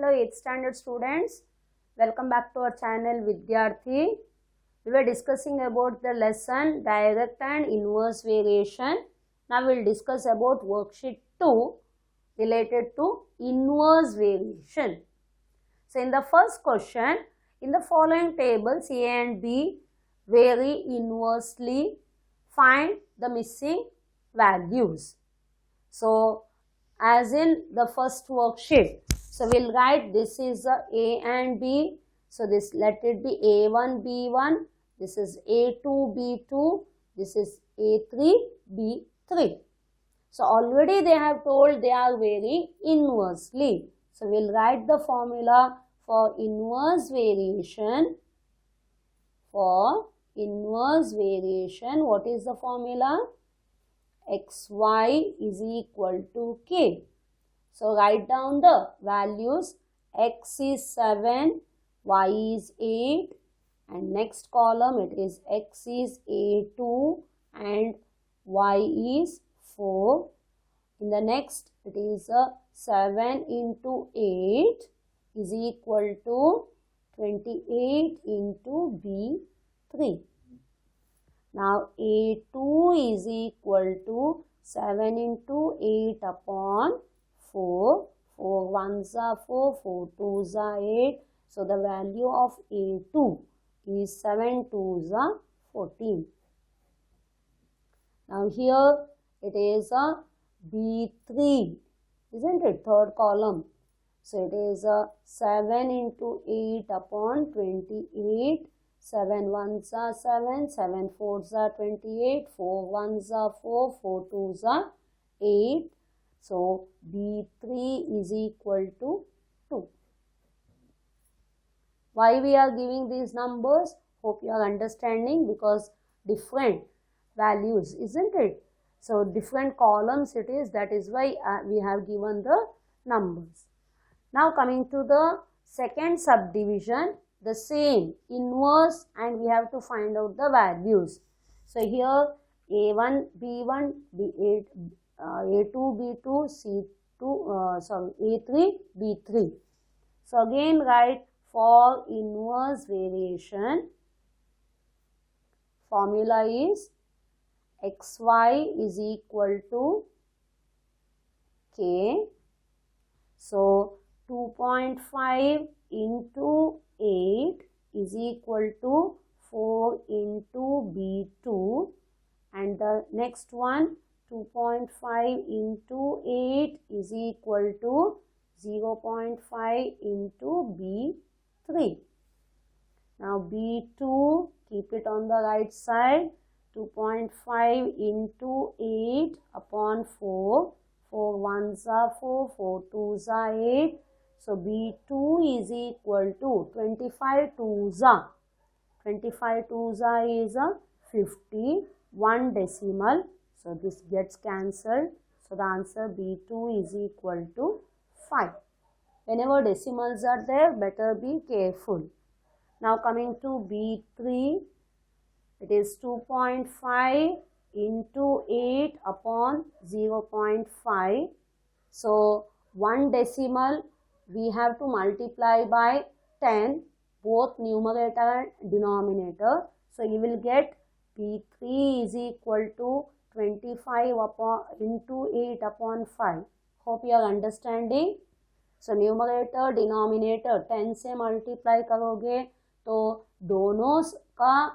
Hello 8th standard students, welcome back to our channel Vidyarthi. We were discussing about the lesson direct and inverse variation. Now we will discuss about worksheet 2 related to inverse variation. So in the first question, in the following tables A and B vary inversely, find the missing values. So as in the first worksheet, so we'll write this is A and B. So this, let it be A1 B1, this is A2 B2, this is A3 B3. So already they have told they are varying inversely. So we'll write the formula for inverse variation. For inverse variation, what is the formula? xy is equal to k. So write down the values. X is 7, y is 8, and next column it is x is A2 and y is 4. In the next it is 7 into 8 is equal to 28 into B3. Now A2 is equal to 7 into 8 upon 4. 4 1s are 4, 4 2s are 8. So the value of A2 is 7 2s are 14. Now here it is a B3, isn't it? Third column. So it is 7 into 8 upon 28. 7 1s are 7, 7 4s are 28, 4 1s are 4, 4 2s are 8. So B3 is equal to 2. Why we are giving these numbers? Hope you are understanding, because different values, isn't it? So different columns it is, that is why we have given the numbers. Now coming to the second subdivision, the same inverse, and we have to find out the values. So here A1 B1 B8 A2 B2 C2 A3 B3. So again write for inverse variation, formula is xy is equal to k. So 2.5 into 8 is equal to 4 into B2, and the next one 2.5 into 8 is equal to 0.5 into B3. Now B2, keep it on the right side. 2.5 into 8 upon 4. 4 1s are 4, 4 2s are 8. So B2 is equal to 25 2s are. 25 2s are is 50. 1 decimal. So this gets cancelled. So the answer B2 is equal to 5. Whenever decimals are there, better be careful. Now coming to B3, it is 2.5 into 8 upon 0.5. So 1 decimal we have to multiply by 10, both numerator and denominator. So you will get B3 is equal to 25 upon into 8 upon 5. Hope you are understanding. So numerator denominator 10 से multiply करोगे तो दोनों का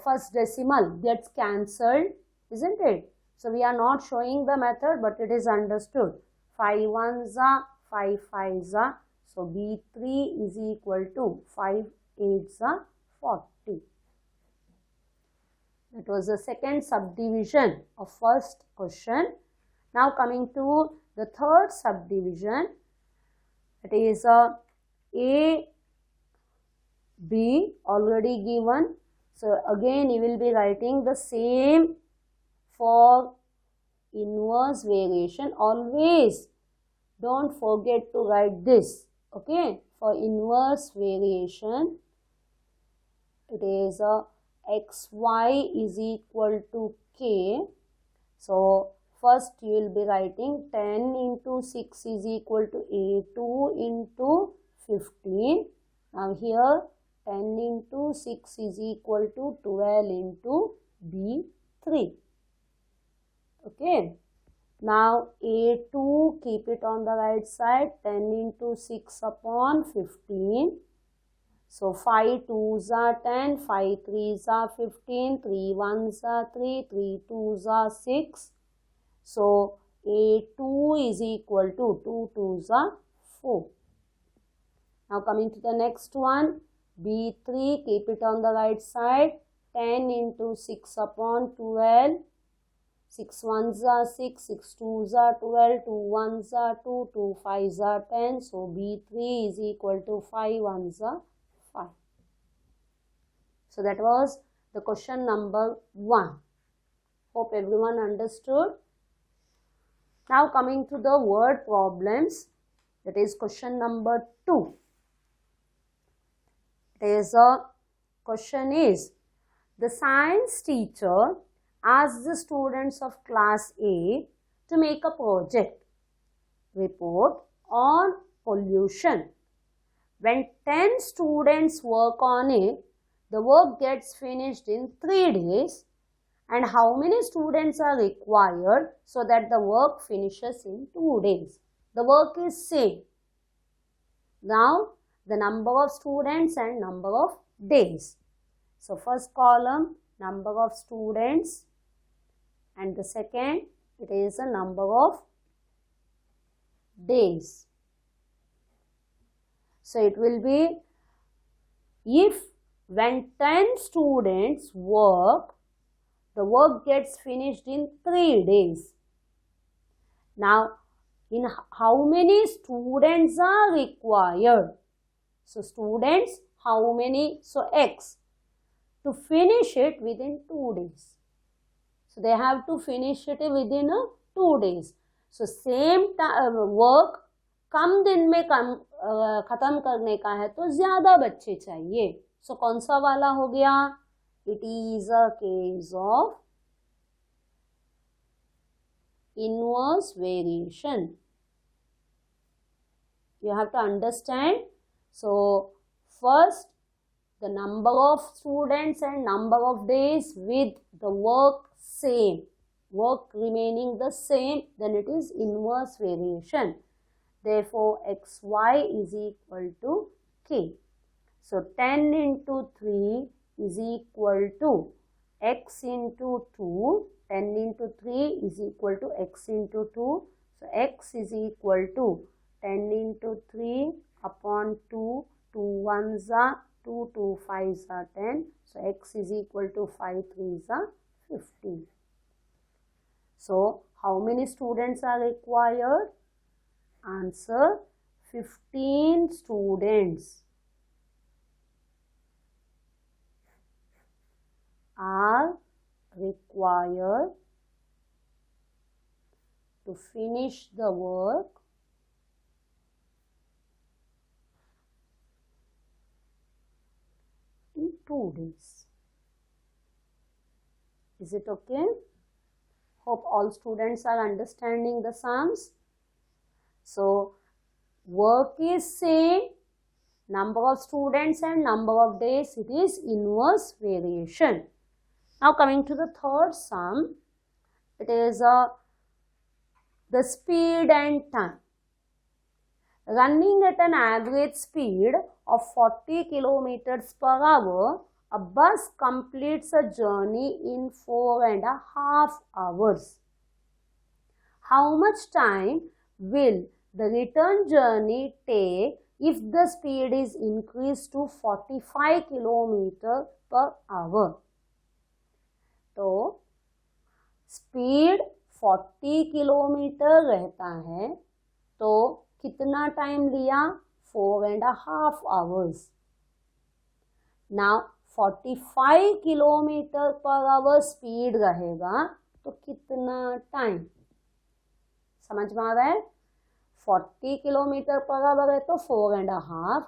first decimal gets cancelled, isn't it? So we are not showing the method, but it is understood. 5 1s are 5 5s are. So B3 is equal to 5 8s are 40. That was the second subdivision of first question. Now coming to the third subdivision, it is A, B already given. So again you will be writing the same for inverse variation. Always don't forget to write this, okay? For inverse variation, it is xy is equal to k. So First you will be writing 10 into 6 is equal to A2 into 15. Now here 10 into 6 is equal to 12 into B3. Okay. Now A2, keep it on the right side, 10 into 6 upon 15. So 5 2s are 10, 5 3s are 15, 3 1s are 3, 3 2s are 6. So A2 is equal to 2 2s are 4. Now coming to the next one, B3, keep it on the right side, 10 into 6 upon 12. 6 1s are 6, 6 2s are 12, 2 1s are 2, 2 5s are 10. So B3 is equal to 5 1s are 5. So that was the question number 1. Hope everyone understood. Now coming to the word problems, that is question number 2. Question is, the science teacher asked the students of class A to make a project report on pollution. When 10 students work on it, the work gets finished in 3 days. And how many students are required so that the work finishes in 2 days? The work is same. Now, the number of students and number of days. So, first column, number of students, and the second, it is the number of days. So, it will be, if when 10 students work, the work gets finished in 3 days. Now, in how many students are required? So, students, how many? So, X, to finish it within 2 days. So, they have to finish it within 2 days. So, same work कम दिन में खत्म करने का है तो ज़्यादा बच्चे चाहिए. सो कौन सा वाला हो गया? It is a case of inverse variation. You have to understand. So, first the number of students and number of days with the work same, work remaining the same, then it is inverse variation. Therefore, xy is equal to k. So, 10 into 3 is equal to x into 2. 10 into 3 is equal to x into 2. So, x is equal to 10 into 3 upon 2. 2 1s are 2, 2 5s are 10. So, x is equal to 5 3s are 15. So, how many students are required? Answer, 15 students are required to finish the work in 2 days. Is it okay? Hope all students are understanding the sums. So, work is same, number of students and number of days, it is inverse variation. Now, coming to the third sum, it is the speed and time. Running at an average speed of 40 kilometers per hour, a bus completes a journey in 4.5 hours. How much time will the return journey take if the speed is increased to 45 km per hour? तो speed 40 kilometre रहता है तो कितना time लिया? 4.5 hours. Now 45 kilometre per hour speed रहेगा तो कितना time? समझ में आ रहा है? 40 किलोमीटर पर आवर है तो 4.5,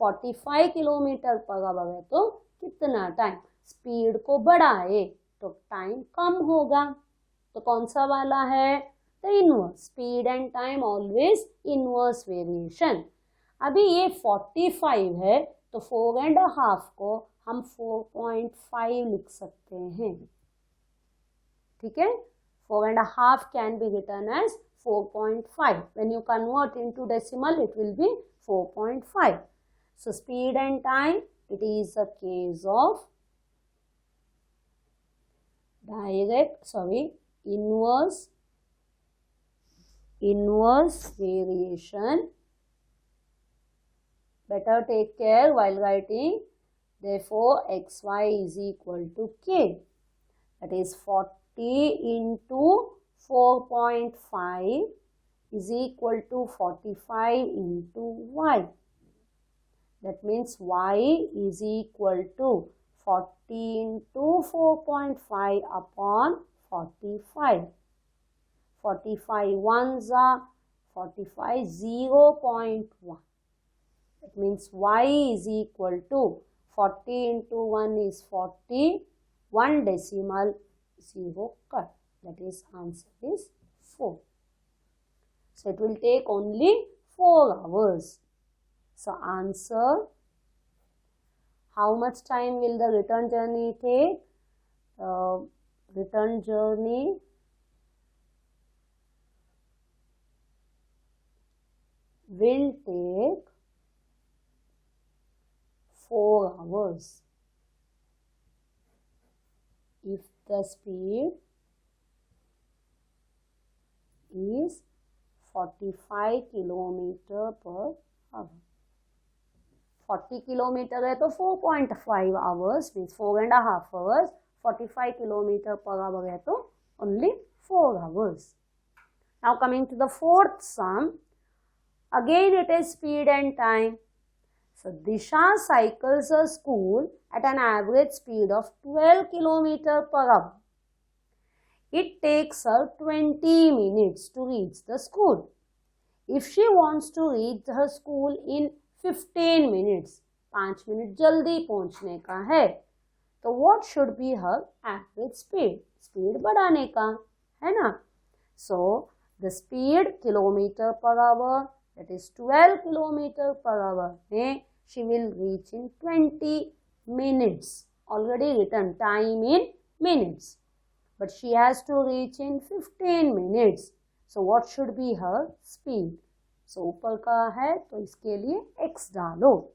45 किलोमीटर पर आवर है तो कितना टाइम? स्पीड को बढ़ाए तो टाइम कम होगा. तो कौन सा वाला है? The inverse. Speed and time always inverse variation. अभी ये 45 है तो 4.5 को हम 4.5 लिख सकते हैं. ठीक है, 4.5 can be written as 4.5. When you convert into decimal, it will be 4.5. So speed and time, it is a case of inverse variation. Better take care while writing. Therefore, xy is equal to k. That is 40 into 4.5 is equal to 45 into y. That means y is equal to 40 into 4.5 upon 45. 45 ones are 45 0.1. That means y is equal to 40 into 1 is 40. 1 decimal 0 cut. That is answer is 4. So it will take only 4 hours. So answer, how much time will the return journey take? Return journey will take 4 hours. If the speed is 45 kilometre per hour. 40 kilometre है तो 4.5 hours means 4.5 hours. 45 kilometre per hour है तो only 4 hours. Now coming to the fourth sum. Again it is speed and time. So Disha cycles her school at an average speed of 12 km per hour. It takes her 20 minutes to reach the school. If she wants to reach her school in 15 minutes, 5 minute जल्दी पहुंचने का है, तो what should be her average speed? Speed बढ़ाने का है ना. So the speed kilometre per hour, that is 12 kilometre per hour में she will reach in 20 minutes. Already written time in minutes. But she has to reach in 15 minutes. So what should be her speed? So ऊपर का है तो इसके लिए x डालो.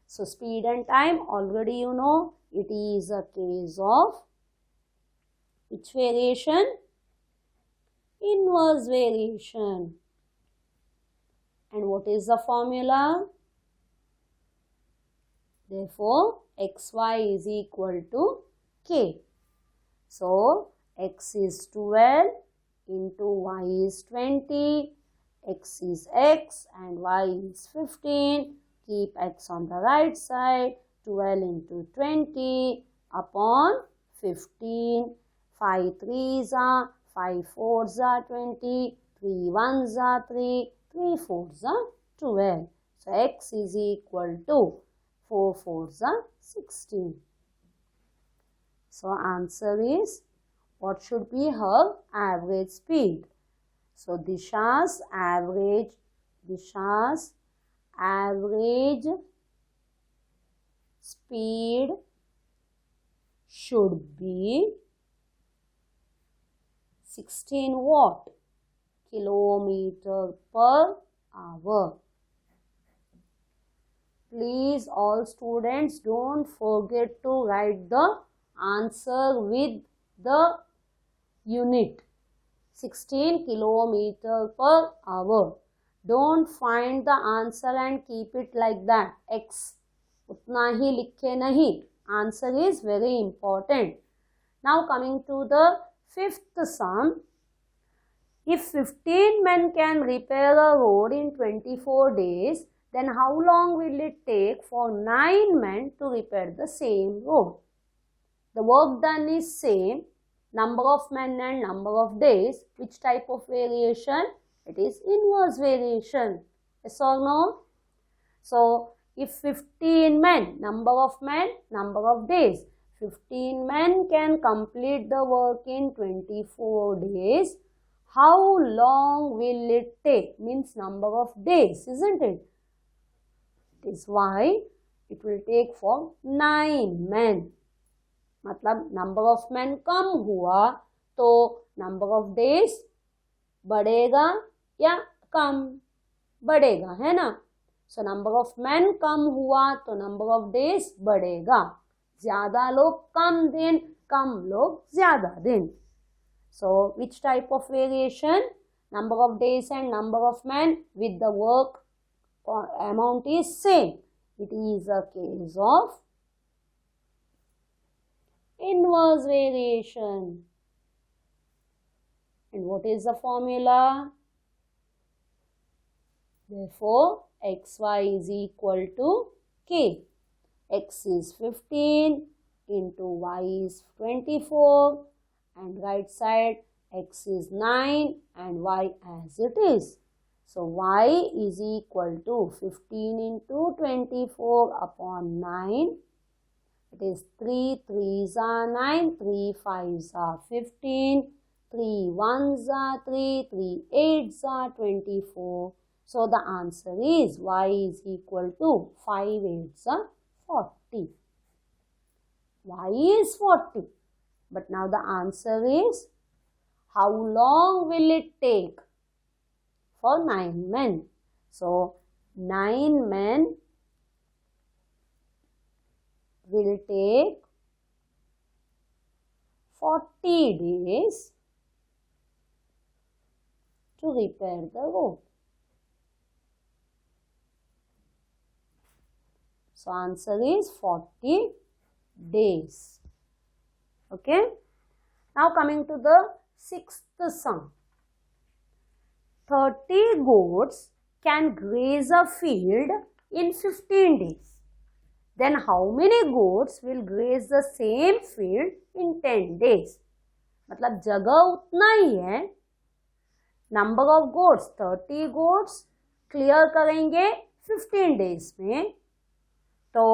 So speed and time already you know, it is a case of which variation? Inverse variation. And what is the formula? Therefore, xy is equal to k. So, x is 12 into y is 20, x is x and y is 15. Keep x on the right side. 12 into 20 upon 15. 5 3s are, 5 4s are 20, 3 1s are 3, 3 4s are 12. So, x is equal to 4 4s are 16. So, answer is, what should be her average speed? So, Disha's average speed should be 16 what? Kilometer per hour. Please all students don't forget to write the answer with the unit. 16 kilometer per hour. Don't find the answer and keep it like that. X. उतना ही लिखे नहीं. Answer is very important. Now coming to the fifth sum. If 15 men can repair a road in 24 days, then how long will it take for 9 men to repair the same road? The work done is same, number of men and number of days. Which type of variation? It is inverse variation. Yes or no? So, if 15 men, number of days. 15 men can complete the work in 24 days. How long will it take? Means number of days, isn't it? It is why it will take for 9 men. मतलब number of men कम हुआ तो number of days बढ़ेगा या कम? बढ़ेगा, है ना? So number of men कम हुआ तो number of days बढ़ेगा. ज्यादा लोग कम दिन, कम लोग ज्यादा दिन. So which type of variation? Number of days and number of men with the work amount is same. It is a case of inverse variation. And what is the formula? Therefore, xy is equal to k. X is 15 into y is 24 and right side x is 9 and y as it is. So, y is equal to 15 into 24 upon 9. It is 3 3s are 9, 3 5s are 15, 3 1s are 3, 3 8s are 24. So, the answer is y is equal to 5 8s are 40. Y is 40. But now the answer is, how long will it take for 9 men? So, 9 men will take 40 days to repair the road. So, answer is 40 days. Okay. Now, coming to the sixth sum. 30 goats can graze a field in 15 days. Then, how many goats will graze the same field in 10 days? मतलब जगह उतना ही है. Number of goats 30 goats clear करेंगे 15 days में. तो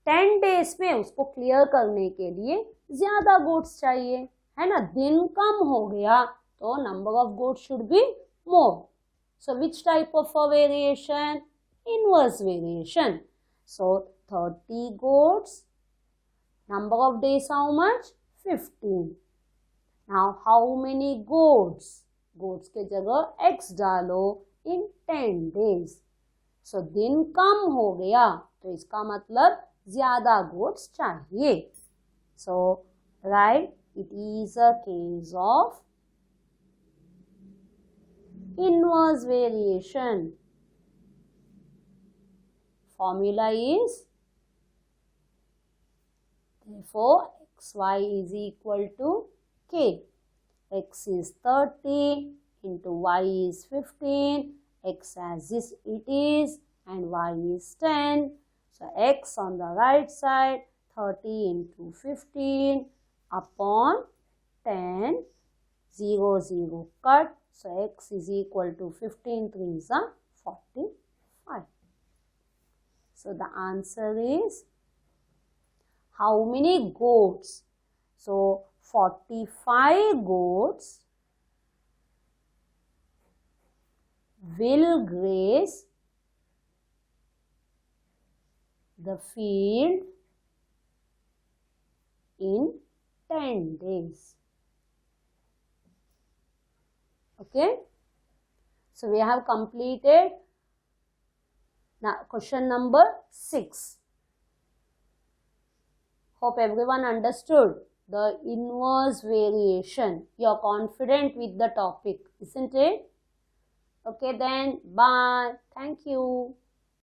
10 days में उसको clear करने के लिए ज्यादा गोट्स चाहिए, है ना? दिन कम हो गया तो number of goats should be more. So which type of a variation? Inverse variation. So 30 goats, number of days how much? 15. Now how many goats? Goats के जगह x डालो इन 10 डेज. सो दिन कम हो गया तो इसका मतलब ज्यादा गोट्स चाहिए. So right, it is a case of inverse variation. Formula is therefore xy is equal to k. X is 30 into y is 15, x as it is and y is 10. So, x on the right side 30 into 15 upon 10, 0 0 cut. So, x is equal to 15 3s are 45. So, the answer is how many goats? So, 45 goats will graze the field in 10 days. Okay. So, we have completed now question number 6. Hope everyone understood the inverse variation. You are confident with the topic, isn't it? Okay then, bye. Thank you.